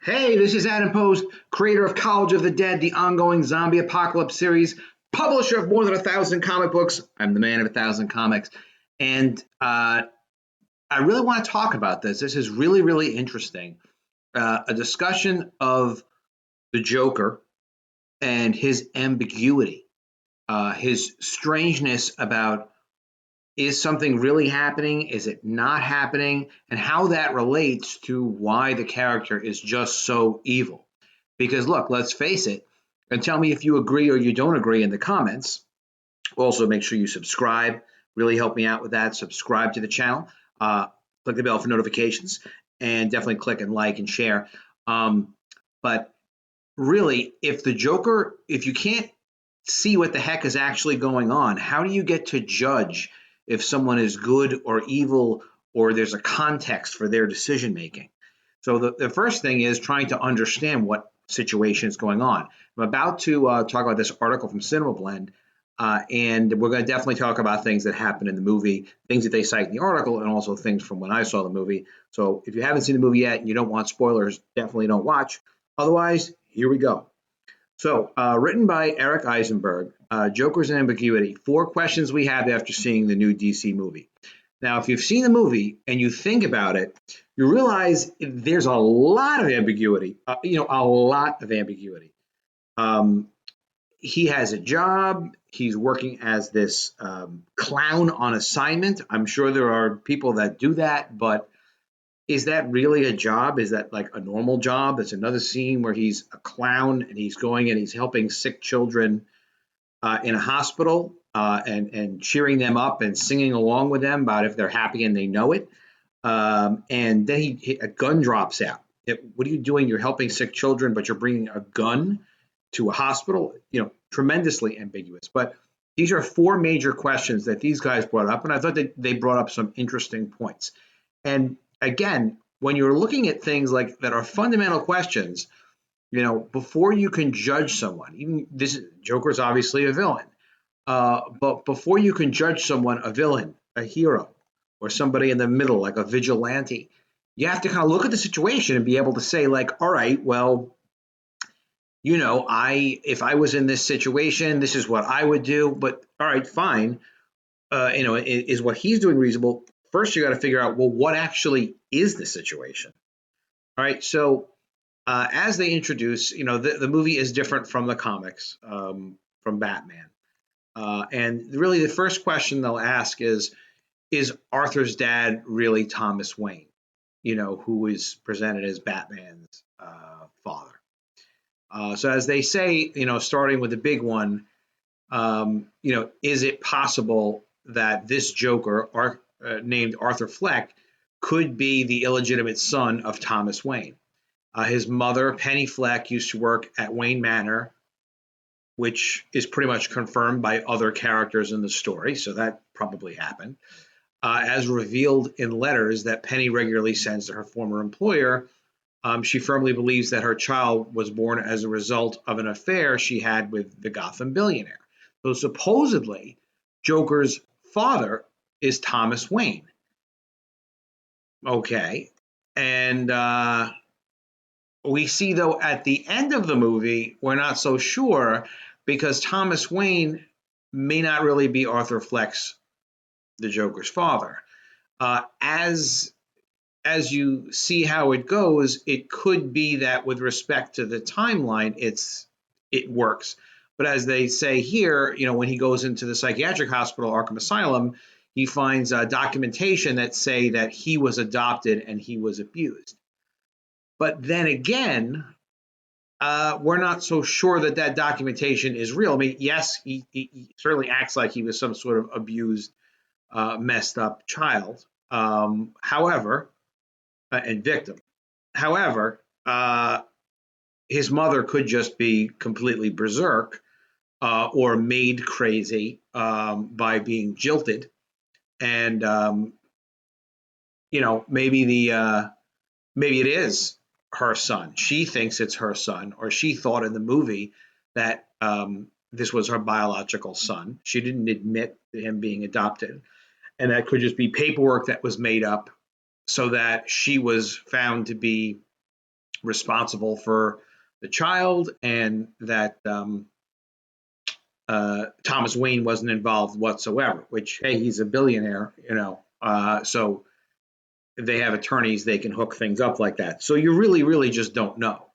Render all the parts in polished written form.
Hey, this is Adam Post, creator of College of the Dead, the ongoing zombie apocalypse series, publisher of more than 1,000 comic books. I'm the man of 1,000 comics. And I really want to talk about this. This is really, really interesting. A discussion of the Joker and his ambiguity, his strangeness about is something really happening? Is it not happening? And how that relates to why the character is just so evil. Because look, let's face it, and tell me if you agree or you don't agree in the comments. Also, make sure you subscribe. Really help me out with that. Subscribe to the channel. Click the bell for notifications, and definitely click and like and share. But really, if you can't see what the heck is actually going on, how do you get to judge if someone is good or evil or there's a context for their decision making? So the first thing is trying to understand what situation is going on. I'm about to talk about this article from Cinema Blend, and we're going to definitely talk about things that happen in the movie, things that they cite in the article, and also things from when I saw the movie. So if you haven't seen the movie yet and you don't want spoilers, definitely don't watch. Otherwise, here we go. So, written by Eric Eisenberg, Joker's Ambiguity. Four questions we have after seeing the new DC movie. Now, if you've seen the movie and you think about it, you realize there's a lot of ambiguity. A lot of ambiguity. Um, he has a job. He's working as this clown on assignment. I'm sure there are people that do that, but is that really a job? Is that like a normal job? There's another scene where he's a clown and he's going and he's helping sick children in a hospital and cheering them up and singing along with them about if they're happy and they know it. And then a gun drops out. What are you doing? You're helping sick children, but you're bringing a gun to a hospital. Tremendously ambiguous. But these are four major questions that these guys brought up, and I thought that they brought up some interesting points. And again, when you're looking at things like that are fundamental questions, before you can judge someone, even this Joker is obviously a villain, but before you can judge someone, a villain, a hero, or somebody in the middle, like a vigilante, you have to kind of look at the situation and be able to say, like, all right, well, if I was in this situation, this is what I would do. But all right, fine. Is what he's doing reasonable? First, you got to figure out, well, what actually is the situation? All right, so as they introduce, the movie is different from the comics, from Batman. And really, the first question they'll ask is Arthur's dad really Thomas Wayne, who is presented as Batman's father? So as they say, starting with the big one, is it possible that this Joker, named Arthur Fleck, could be the illegitimate son of Thomas Wayne? His mother, Penny Fleck, used to work at Wayne Manor, which is pretty much confirmed by other characters in the story, so that probably happened. As revealed in letters that Penny regularly sends to her former employer, she firmly believes that her child was born as a result of an affair she had with the Gotham billionaire. So supposedly, Joker's father is Thomas Wayne. Okay. And we see, though, at the end of the movie, we're not so sure because Thomas Wayne may not really be Arthur Fleck's, the Joker's father. As you see how it goes, it could be that with respect to the timeline, it works. But as they say here, when he goes into the psychiatric hospital, Arkham Asylum, he finds documentation that say that he was adopted and he was abused. But then again, we're not so sure that documentation is real. I mean, yes, he certainly acts like he was some sort of abused, messed up child. However, and victim. However, his mother could just be completely berserk or made crazy by being jilted, and maybe it is her son. She thinks it's her son, or she thought in the movie that this was her biological son. She didn't admit to him being adopted, and that could just be paperwork that was made up so that she was found to be responsible for the child, and that Thomas Wayne wasn't involved whatsoever. Which, hey, he's a billionaire, so they have attorneys, they can hook things up like that. So you really, really just don't know.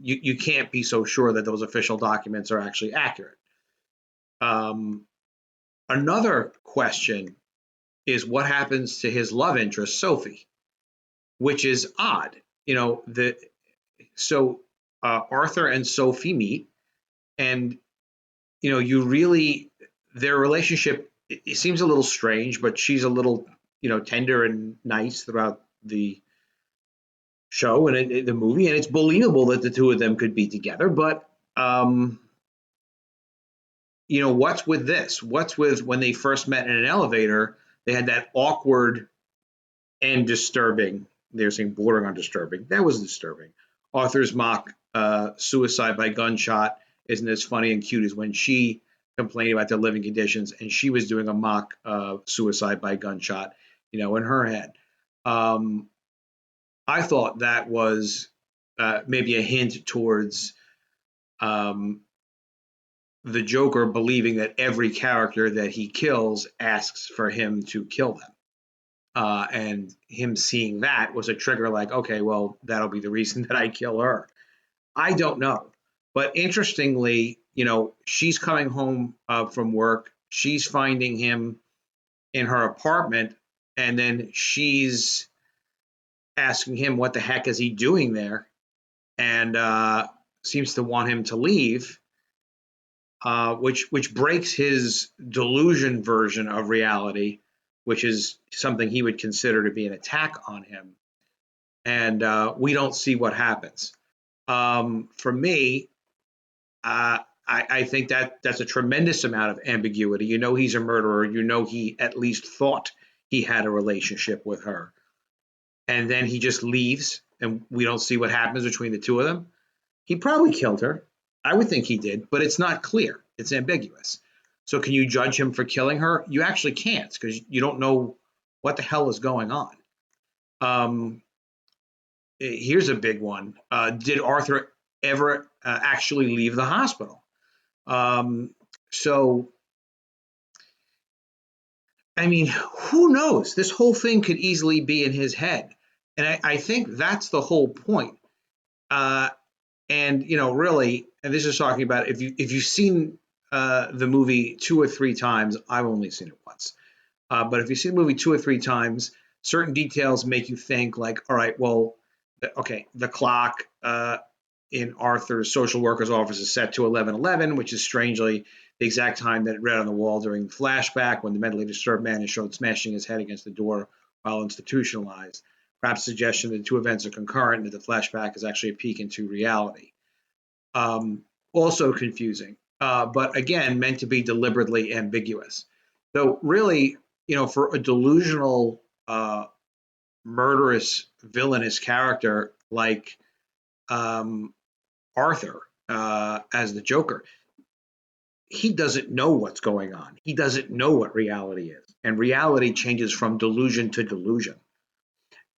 You can't be so sure that those official documents are actually accurate. Um, Another question is what happens to his love interest, Sophie, which is odd. Arthur and Sophie meet, and you really their relationship. It seems a little strange, but she's a little tender and nice throughout the show and the movie, and it's believable that the two of them could be together. But what's with this? What's with when they first met in an elevator? They had that awkward and disturbing. They're saying bordering on disturbing. That was disturbing. Arthur's mock suicide by gunshot isn't as funny and cute as when she complained about their living conditions and she was doing a mock suicide by gunshot, in her head. I thought that was maybe a hint towards the Joker believing that every character that he kills asks for him to kill them. And him seeing that was a trigger like, okay, well, that'll be the reason that I kill her. I don't know. But interestingly, she's coming home from work. She's finding him in her apartment. And then she's asking him, what the heck is he doing there? And seems to want him to leave, which breaks his delusion version of reality, which is something he would consider to be an attack on him. And we don't see what happens. For me, I think that's a tremendous amount of ambiguity. He's a murderer. He at least thought he had a relationship with her. And then he just leaves, and we don't see what happens between the two of them. He probably killed her. I would think he did, but it's not clear. It's ambiguous. So can you judge him for killing her? You actually can't, because you don't know what the hell is going on. Here's a big one. Did Arthur ever actually leave the hospital? So, I mean, who knows? This whole thing could easily be in his head. And I think that's the whole point. And really, and this is talking about if you've seen the movie 2 or 3 times. I've only seen it once, but if you see the movie 2 or 3 times, certain details make you think like, all right, well, okay, the clock in Arthur's social worker's office is set to 11:11, which is strangely the exact time that it read on the wall during the flashback when the mentally disturbed man is shown smashing his head against the door while institutionalized. Perhaps suggestion that the two events are concurrent and that the flashback is actually a peek into reality. Also confusing, but again, meant to be deliberately ambiguous. So really, for a delusional, murderous, villainous character like Arthur as the Joker, he doesn't know what's going on. He doesn't know what reality is. And reality changes from delusion to delusion.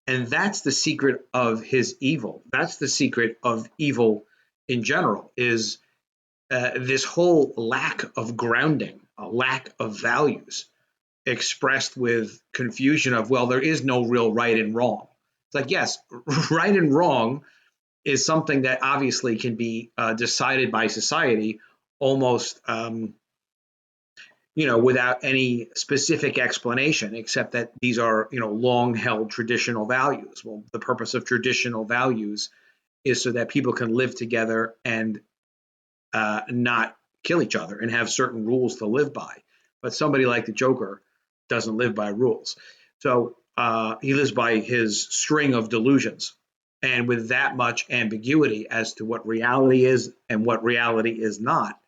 And that's the secret of his evil. That's the secret of evil in general, is this whole lack of grounding, a lack of values expressed with confusion of, well, there is no real right and wrong. It's like, yes, right and wrong is something that obviously can be decided by society almost, without any specific explanation, except that these are, long held traditional values. Well, the purpose of traditional values is so that people can live together and not kill each other and have certain rules to live by. But somebody like the Joker doesn't live by rules. So he lives by his string of delusions. And with that much ambiguity as to what reality is and what reality is not,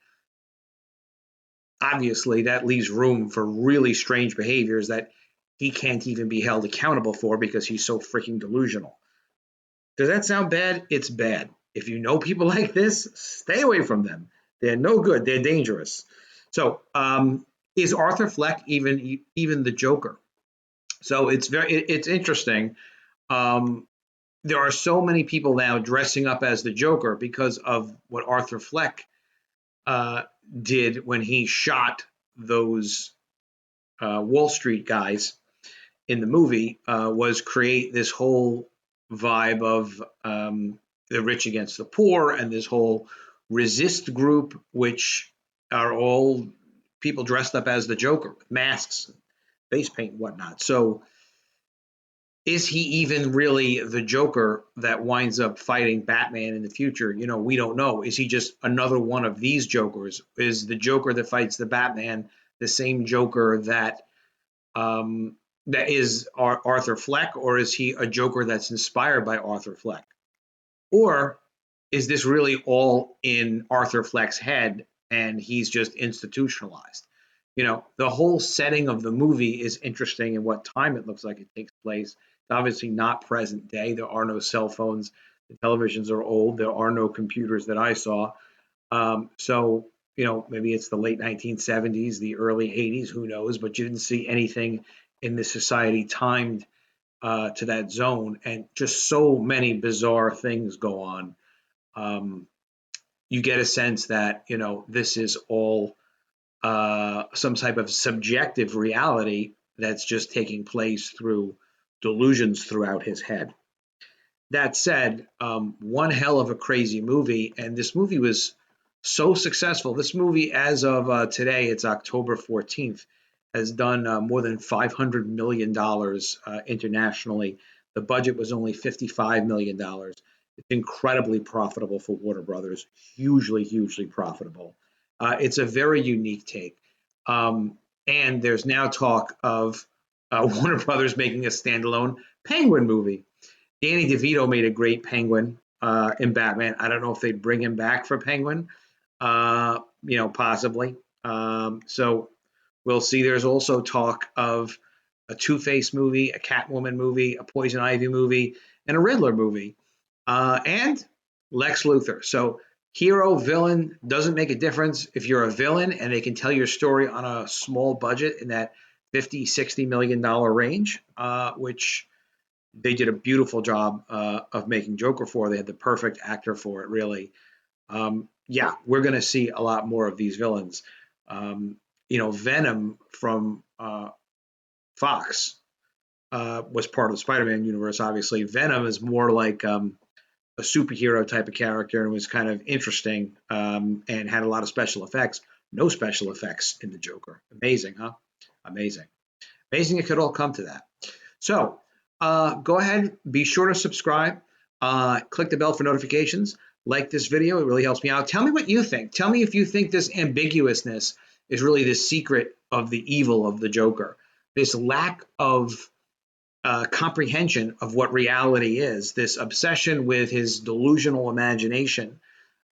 obviously that leaves room for really strange behaviors that he can't even be held accountable for because he's so freaking delusional. Does that sound bad? It's bad. If you know people like this, stay away from them. They're no good. They're dangerous. So, is Arthur Fleck even the Joker? So it's interesting. there are so many people now dressing up as the Joker because of what Arthur Fleck did when he shot those Wall Street guys in the movie, was create this whole vibe of the rich against the poor and this whole resist group, which are all people dressed up as the Joker with masks, face paint, and whatnot. So is he even really the Joker that winds up fighting Batman in the future? We don't know. Is he just another one of these Jokers? Is the Joker that fights the Batman the same Joker that is Arthur Fleck, or is he a Joker that's inspired by Arthur Fleck? Or is this really all in Arthur Fleck's head and he's just institutionalized? The whole setting of the movie is interesting and what time it looks like it takes place. It's obviously not present day. There are no cell phones. The televisions are old. There are no computers that I saw. So, maybe it's the late 1970s, the early 80s, who knows? But you didn't see anything in this society timed to that zone. And just so many bizarre things go on. You get a sense that, this is all some type of subjective reality that's just taking place through delusions throughout his head. That said, one hell of a crazy movie, and this movie was so successful. This movie, as of today, it's October 14th, has done more than $500 million internationally. The budget was only $55 million. It's incredibly profitable for Warner Brothers, hugely, hugely profitable. It's a very unique take. And there's now talk of Warner Brothers making a standalone Penguin movie. Danny DeVito made a great Penguin in Batman. I don't know if they'd bring him back for Penguin, possibly. So we'll see. There's also talk of a Two-Face movie, a Catwoman movie, a Poison Ivy movie, and a Riddler movie, and Lex Luthor. So hero, villain, doesn't make a difference. If you're a villain and they can tell your story on a small budget in that $50-60 million range, which they did a beautiful job of making Joker for. They had the perfect actor for it, really. We're going to see a lot more of these villains. Venom from Fox was part of the Spider-Man universe, obviously. Venom is more like a superhero type of character and was kind of interesting and had a lot of special effects. No special effects in the Joker. Amazing, huh? Amazing. Amazing it could all come to that. So go ahead, be sure to subscribe, click the bell for notifications, like this video. It really helps me out. Tell me what you think. Tell me if you think this ambiguousness is really the secret of the evil of the Joker. This lack of comprehension of what reality is, this obsession with his delusional imagination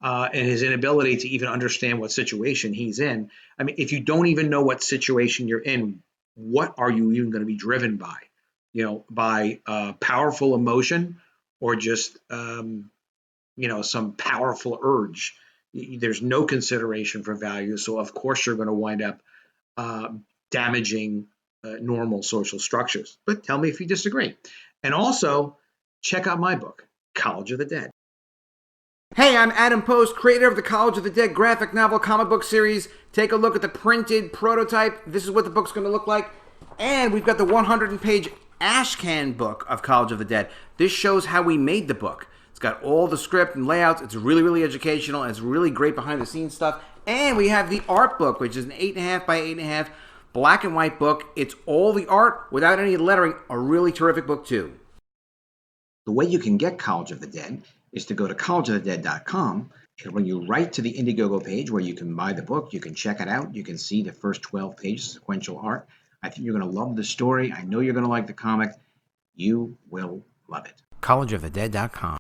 and his inability to even understand what situation he's in. I mean, if you don't even know what situation you're in, what are you even going to be driven by? By powerful emotion or just, some powerful urge. There's no consideration for value. So, of course, you're going to wind up damaging normal social structures. But tell me if you disagree. And also, check out my book, College of the Dead. Hey, I'm Adam Post, creator of the College of the Dead graphic novel comic book series. Take a look at the printed prototype. This is what the book's going to look like. And we've got the 100-page ashcan book of College of the Dead. This shows how we made the book. It's got all the script and layouts. It's really, really educational, and it's really great behind-the-scenes stuff. And we have the art book, which is an 8.5 by 8.5 black and white book. It's all the art without any lettering. A really terrific book, too. The way you can get College of the Dead is to go to collegeofthedead.com. It'll bring you right to the Indiegogo page where you can buy the book. You can check it out. You can see the first 12 pages of sequential art. I think you're going to love the story. I know you're going to like the comic. You will love it. collegeofthedead.com.